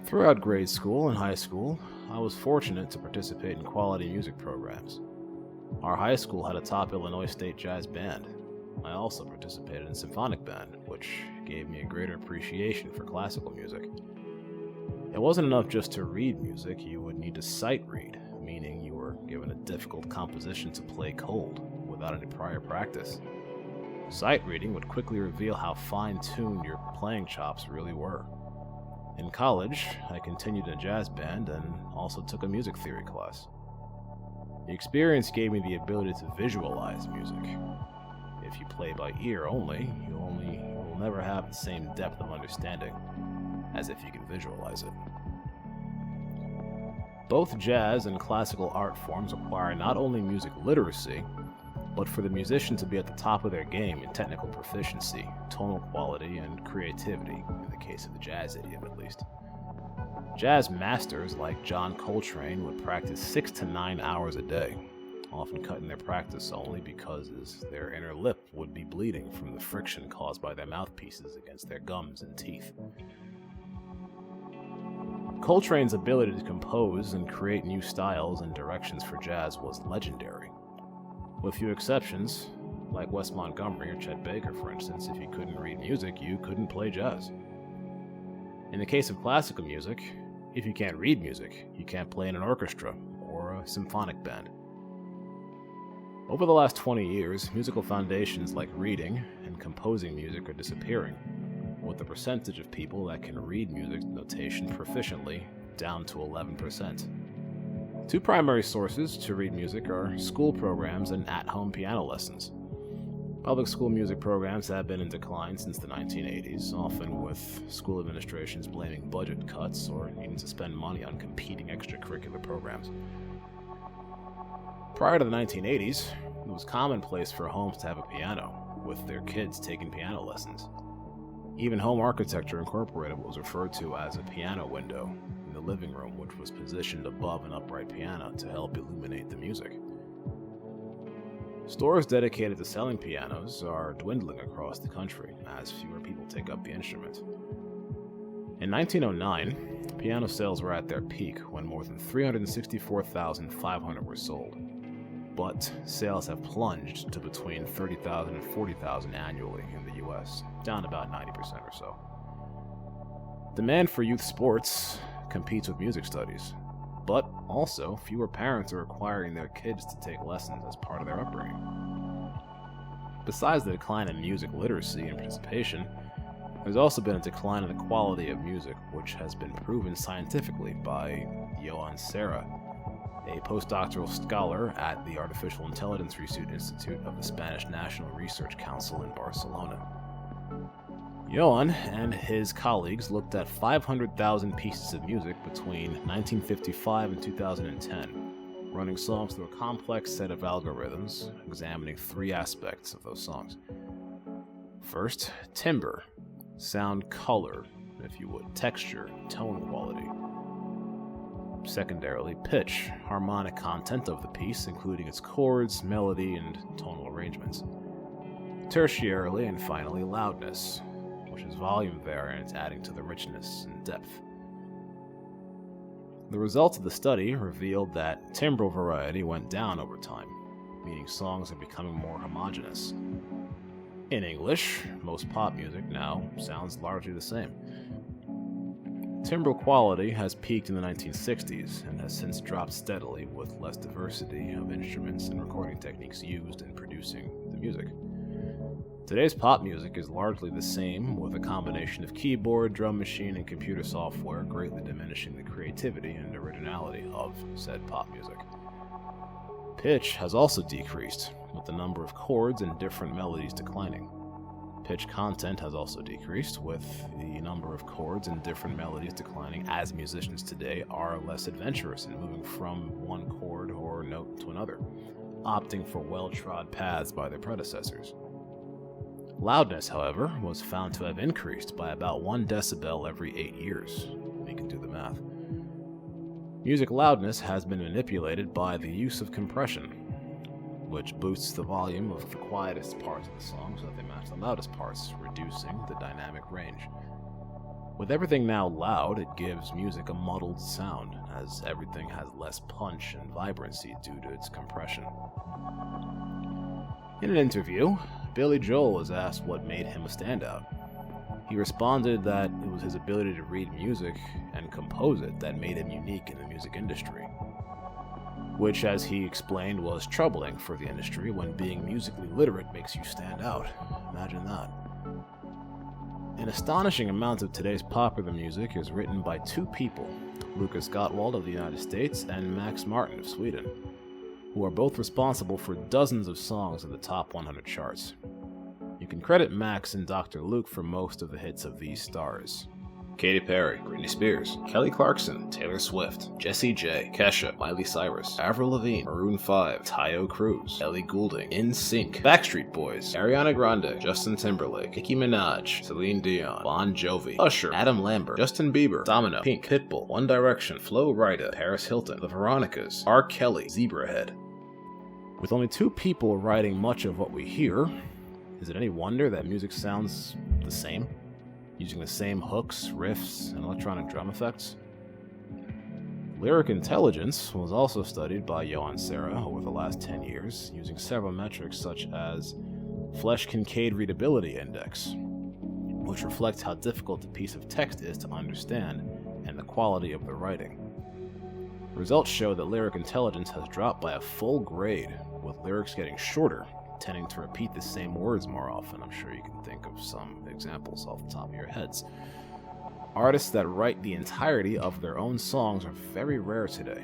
Throughout grade school and high school, I was fortunate to participate in quality music programs. Our high school had a top Illinois State jazz band. I also participated in symphonic band, which gave me a greater appreciation for classical music. It wasn't enough just to read music, you would need to sight read, meaning you were given a difficult composition to play cold, without any prior practice. Sight reading would quickly reveal how fine-tuned your playing chops really were. In college, I continued in a jazz band and also took a music theory class. The experience gave me the ability to visualize music. If you play by ear only, you will never have the same depth of understanding as if you can visualize it. Both jazz and classical art forms require not only music literacy, but for the musician to be at the top of their game in technical proficiency, tonal quality, and creativity, in the case of the jazz idiom at least. Jazz masters like John Coltrane would practice 6 to 9 hours a day, often cutting their practice only because their inner lip would be bleeding from the friction caused by their mouthpieces against their gums and teeth. Coltrane's ability to compose and create new styles and directions for jazz was legendary. With few exceptions, like Wes Montgomery or Chet Baker, for instance, if you couldn't read music, you couldn't play jazz. In the case of classical music, if you can't read music, you can't play in an orchestra or a symphonic band. Over the last 20 years, musical foundations like reading and composing music are disappearing, with the percentage of people that can read music notation proficiently down to 11%. Two primary sources to read music are school programs and at-home piano lessons. Public school music programs have been in decline since the 1980s, often with school administrations blaming budget cuts or needing to spend money on competing extracurricular programs. Prior to the 1980s, it was commonplace for homes to have a piano, with their kids taking piano lessons. Even Home Architecture Incorporated was referred to as a piano window in the living room, which was positioned above an upright piano to help illuminate the music. Stores dedicated to selling pianos are dwindling across the country as fewer people take up the instrument. In 1909, piano sales were at their peak when more than 364,500 were sold, but sales have plunged to between 30,000 and 40,000 annually in the US, down about 90% or so. Demand for youth sports competes with music studies, but also fewer parents are requiring their kids to take lessons as part of their upbringing. Besides the decline in music literacy and participation, there's also been a decline in the quality of music, which has been proven scientifically by Jon Henschen, a postdoctoral scholar at the Artificial Intelligence Research Institute of the Spanish National Research Council in Barcelona. Jon and his colleagues looked at 500,000 pieces of music between 1955 and 2010, running songs through a complex set of algorithms, examining 3 aspects of those songs. First, timbre, sound color, if you would, texture, tone quality. Secondarily, pitch, harmonic content of the piece, including its chords, melody, and tonal arrangements. Tertiarily, and finally, loudness, which is volume variance adding to the richness and depth. The results of the study revealed that timbral variety went down over time, meaning songs are becoming more homogeneous. In English, most pop music now sounds largely the same. Timbral quality has peaked in the 1960s and has since dropped steadily with less diversity of instruments and recording techniques used in producing the music. Today's pop music is largely the same, with a combination of keyboard, drum machine, and computer software greatly diminishing the creativity and originality of said pop music. Pitch has also decreased, with the number of chords and different melodies declining. Pitch content has also decreased, with the number of chords and different melodies declining as musicians today are less adventurous in moving from one chord or note to another, opting for well-trod paths by their predecessors. Loudness, however, was found to have increased by about 1 decibel every 8 years. We can do the math. Music loudness has been manipulated by the use of compression, which boosts the volume of the quietest parts of the song so that they match the loudest parts, reducing the dynamic range. With everything now loud, it gives music a muddled sound, as everything has less punch and vibrancy due to its compression. In an interview, Billy Joel was asked what made him a standout. He responded that it was his ability to read music and compose it that made him unique in the music industry, which, as he explained, was troubling for the industry when being musically literate makes you stand out. Imagine that. An astonishing amount of today's popular music is written by two people, Lucas Gottwald of the United States and Max Martin of Sweden, who are both responsible for dozens of songs in the top 100 charts. You can credit Max and Dr. Luke for most of the hits of these stars: Katy Perry, Britney Spears, Kelly Clarkson, Taylor Swift, Jessie J, Kesha, Miley Cyrus, Avril Lavigne, Maroon 5, Tayo Cruz, Ellie Goulding, NSYNC, Backstreet Boys, Ariana Grande, Justin Timberlake, Nicki Minaj, Celine Dion, Bon Jovi, Usher, Adam Lambert, Justin Bieber, Domino, Pink, Pitbull, One Direction, Flo Rida, Paris Hilton, The Veronicas, R. Kelly, Zebrahead. With only two people writing much of what we hear, is it any wonder that music sounds the same? Using the same hooks, riffs, and electronic drum effects? Lyric intelligence was also studied by Johan Serra over the last 10 years, using several metrics such as Flesch-Kincaid Readability Index, which reflects how difficult a piece of text is to understand and the quality of the writing. Results show that lyric intelligence has dropped by a full grade, with lyrics getting shorter, tending to repeat the same words more often. I'm sure you can think of some examples off the top of your heads. Artists that write the entirety of their own songs are very rare today.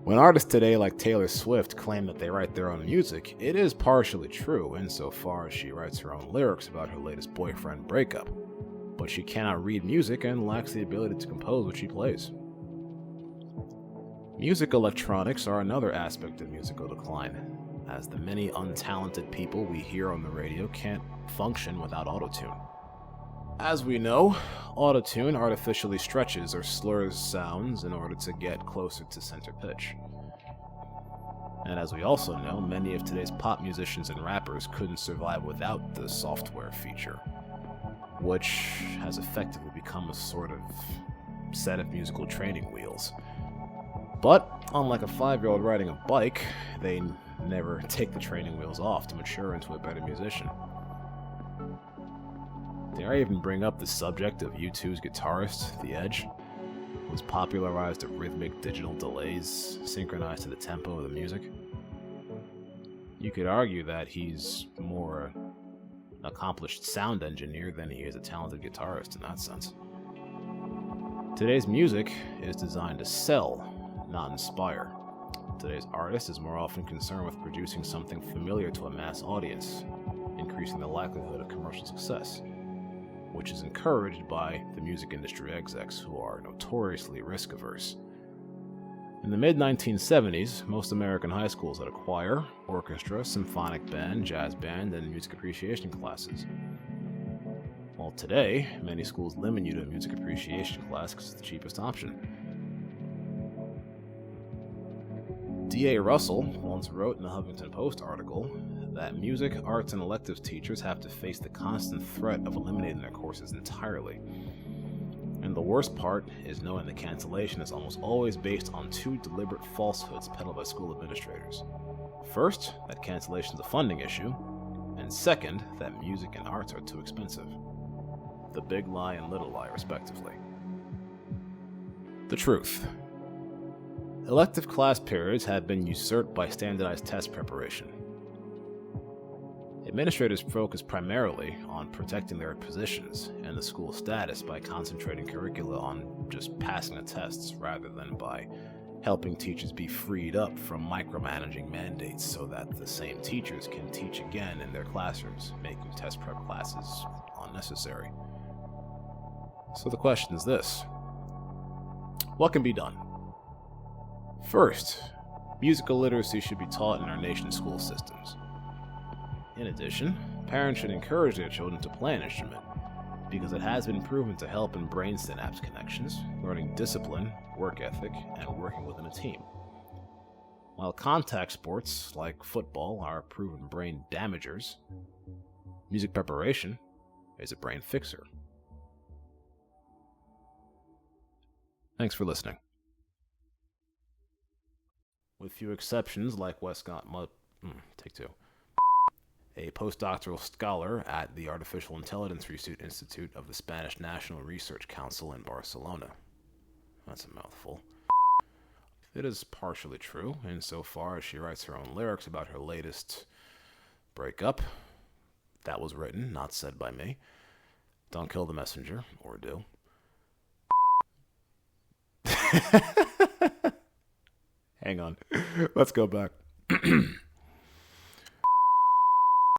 When artists today like Taylor Swift claim that they write their own music, it is partially true insofar as she writes her own lyrics about her latest boyfriend breakup, but she cannot read music and lacks the ability to compose what she plays. Music electronics are another aspect of musical decline, as the many untalented people we hear on the radio can't function without autotune. As we know, autotune artificially stretches or slurs sounds in order to get closer to center pitch. And as we also know, many of today's pop musicians and rappers couldn't survive without the software feature, which has effectively become a sort of set of musical training wheels. But, unlike a 5-year-old riding a bike, they never take the training wheels off to mature into a better musician. Dare I even bring up the subject of U2's guitarist, The Edge, who was popularized the rhythmic digital delays synchronized to the tempo of the music? You could argue that he's more an accomplished sound engineer than he is a talented guitarist in that sense. Today's music is designed to sell, not inspire. Today's artist is more often concerned with producing something familiar to a mass audience, increasing the likelihood of commercial success, which is encouraged by the music industry execs who are notoriously risk-averse. In the mid-1970s, most American high schools had a choir, orchestra, symphonic band, jazz band, and music appreciation classes. While today, many schools limit you to a music appreciation class because it's the cheapest option. D.A. Russell once wrote in the Huffington Post article that music, arts, and electives teachers have to face the constant threat of eliminating their courses entirely. And the worst part is knowing the cancellation is almost always based on two deliberate falsehoods peddled by school administrators. First, that cancellation is a funding issue, and second, that music and arts are too expensive. The big lie and little lie, respectively. The truth. Elective class periods have been usurped by standardized test preparation. Administrators focus primarily on protecting their positions and the school status by concentrating curricula on just passing the tests rather than by helping teachers be freed up from micromanaging mandates so that the same teachers can teach again in their classrooms, making test prep classes unnecessary. So the question is this: what can be done? First, musical literacy should be taught in our nation's school systems. In addition, parents should encourage their children to play an instrument, because it has been proven to help in brain synapse connections, learning discipline, work ethic, and working within a team. While contact sports, like football, are proven brain damagers, music preparation is a brain fixer. Thanks for listening. With few exceptions, like Westcott take two. A postdoctoral scholar at the Artificial Intelligence Research Institute of the Spanish National Research Council in Barcelona. That's a mouthful. It is partially true, insofar as she writes her own lyrics about her latest breakup. That was written, not said by me. Don't kill the messenger, or do. Hang on. Let's go back.